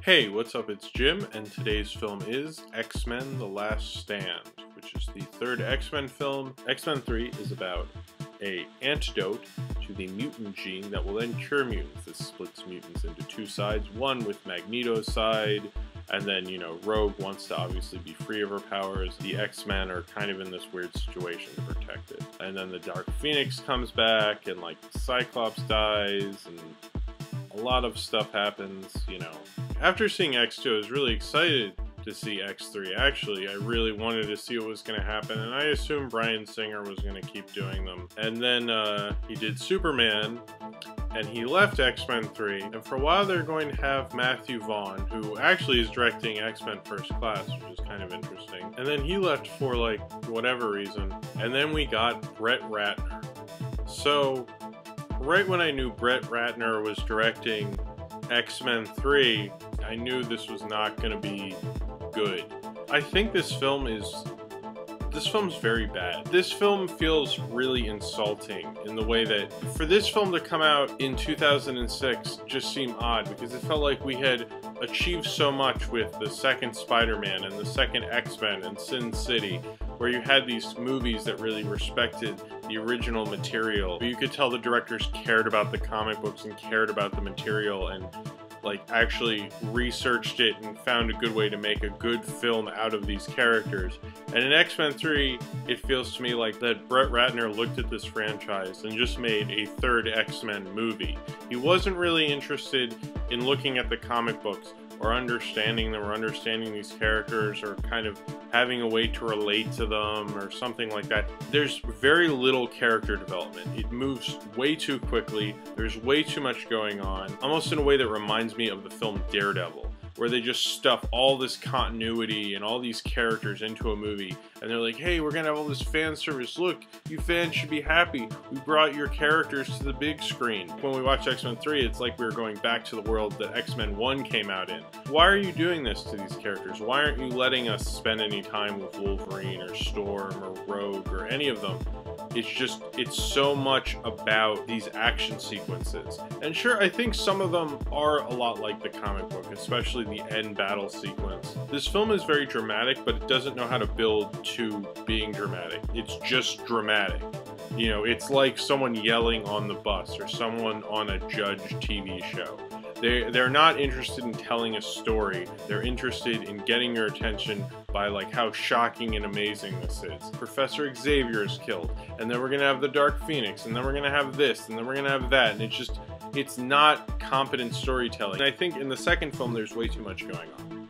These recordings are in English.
Hey, what's up? It's Jim, and today's film is X-Men: The Last Stand, which is the third X-Men film. X-Men 3 is about an antidote to the mutant gene that will then cure mutants. This splits mutants into two sides, one with Magneto's side, and then, Rogue wants to obviously be free of her powers. The X-Men are kind of in this weird situation to protect it. And then the Dark Phoenix comes back, and, Cyclops dies, and a lot of stuff happens, After seeing X2, I was really excited to see X3. Actually, I really wanted to see what was going to happen, and I assumed Bryan Singer was going to keep doing them. And then he did Superman, and he left X-Men 3, and for a while they're going to have Matthew Vaughn, who actually is directing X-Men First Class, which is kind of interesting. And then he left for, whatever reason, and then we got Brett Ratner. So right when I knew Brett Ratner was directing X-Men 3, I knew this was not going to be good. I think this film's very bad. This film feels really insulting in the way that for this film to come out in 2006 just seemed odd, because it felt like we had achieved so much with the second Spider-Man and the second X-Men and Sin City, where you had these movies that really respected the original material. You could tell the directors cared about the comic books and cared about the material and actually researched it and found a good way to make a good film out of these characters. And in X-Men 3, it feels to me like that Brett Ratner looked at this franchise and just made a third X-Men movie. He wasn't really interested in looking at the comic books or understanding them or understanding these characters or kind of having a way to relate to them or something like that. There's very little character development. It moves way too quickly. There's way too much going on, almost in a way that reminds me of the film Daredevil, where they just stuff all this continuity and all these characters into a movie, and they're like, hey, we're gonna have all this fan service. Look, you fans should be happy. We brought your characters to the big screen. When we watch X-Men 3, it's like we were going back to the world that X-Men 1 came out in. Why are you doing this to these characters? Why aren't you letting us spend any time with Wolverine or Storm or Rogue or any of them? It's so much about these action sequences. And sure, I think some of them are a lot like the comic book, especially the end battle sequence. This film is very dramatic, but it doesn't know how to build to being dramatic. It's just dramatic. It's like someone yelling on the bus or someone on a Judge TV show. They're not interested in telling a story. They're interested in getting your attention by how shocking and amazing this is. Professor Xavier is killed, and then we're gonna have the Dark Phoenix, and then we're gonna have this, and then we're gonna have that, and it's not competent storytelling. And I think in the second film there's way too much going on.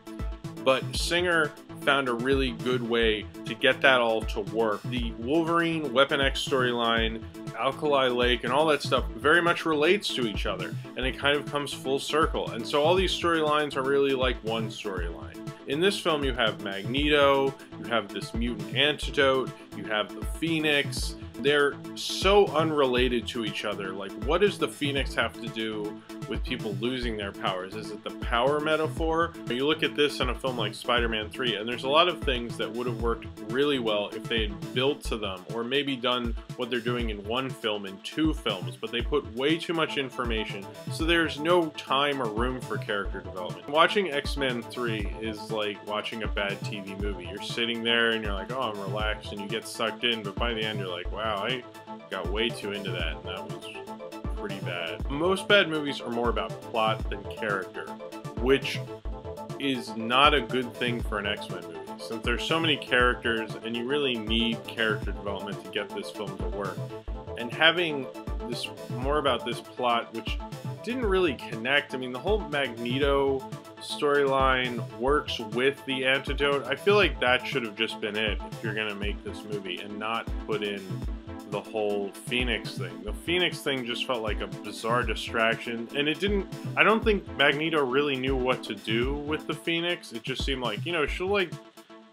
But Singer found a really good way to get that all to work. The Wolverine Weapon X storyline, Alkali Lake, and all that stuff very much relates to each other, and it kind of comes full circle. And so all these storylines are really like one storyline. In this film, you have Magneto, you have this mutant antidote, you have the Phoenix. They're so unrelated to each other. What does the Phoenix have to do with people losing their powers? Is it the power metaphor? You look at this in a film like Spider-Man 3, and there's a lot of things that would have worked really well if they had built to them, or maybe done what they're doing in one film in two films, but they put way too much information, so there's no time or room for character development. Watching X-Men 3 is like watching a bad TV movie. You're sitting there and you're like, oh, I'm relaxed, and you get sucked in, but by the end you're like, wow, I got way too into that, and that was pretty bad. Most bad movies are more about plot than character, which is not a good thing for an X-Men movie, since there's so many characters and you really need character development to get this film to work. And having this more about this plot, which didn't really connect. I mean, the whole Magneto storyline works with the antidote. I feel like that should have just been it if you're gonna make this movie, and not put in the whole Phoenix thing. The Phoenix thing just felt like a bizarre distraction, and I don't think Magneto really knew what to do with the Phoenix. It just seemed like, she'll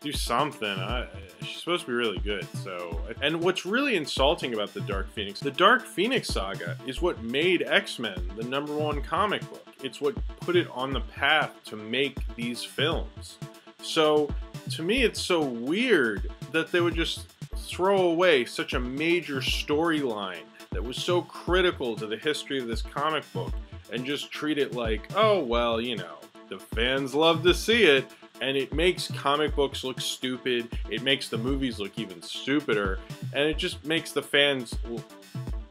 do something. She's supposed to be really good, so. And what's really insulting about the Dark Phoenix saga is what made X-Men the #1 comic book. It's what put it on the path to make these films. So, to me, it's so weird that they would just throw away such a major storyline that was so critical to the history of this comic book and just treat it like, oh, well, the fans love to see it, and it makes comic books look stupid, it makes the movies look even stupider, and it just makes the fans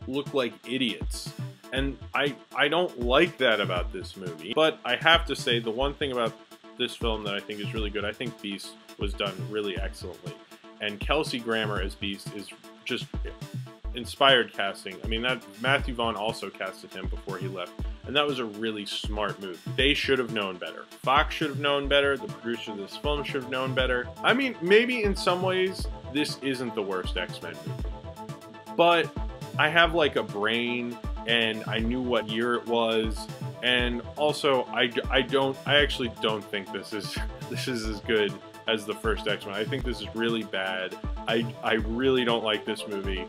look like idiots. And I don't like that about this movie. But I have to say, the one thing about this film that I think is really good, I think Beast was done really excellently. And Kelsey Grammer as Beast is just inspired casting. I mean, that Matthew Vaughn also casted him before he left, and that was a really smart move. They should have known better. Fox should have known better. The producer of this film should have known better. I mean, maybe in some ways, this isn't the worst X-Men movie. But I have like a brain, and I knew what year it was, and also I actually don't think this is as good as the first X-Men. I think this is really bad. I really don't like this movie.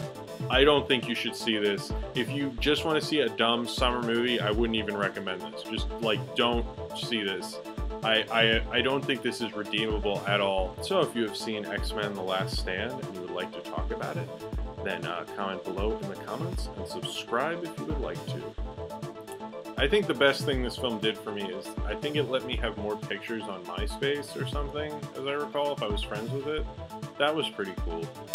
I don't think you should see this. If you just want to see a dumb summer movie, I wouldn't even recommend this. Just like, don't see this. I don't think this is redeemable at all. So if you have seen X-Men The Last Stand and you would like to talk about it, then comment below in the comments and subscribe if you would like to. I think the best thing this film did for me is I think it let me have more pictures on MySpace or something, as I recall, if I was friends with it. That was pretty cool.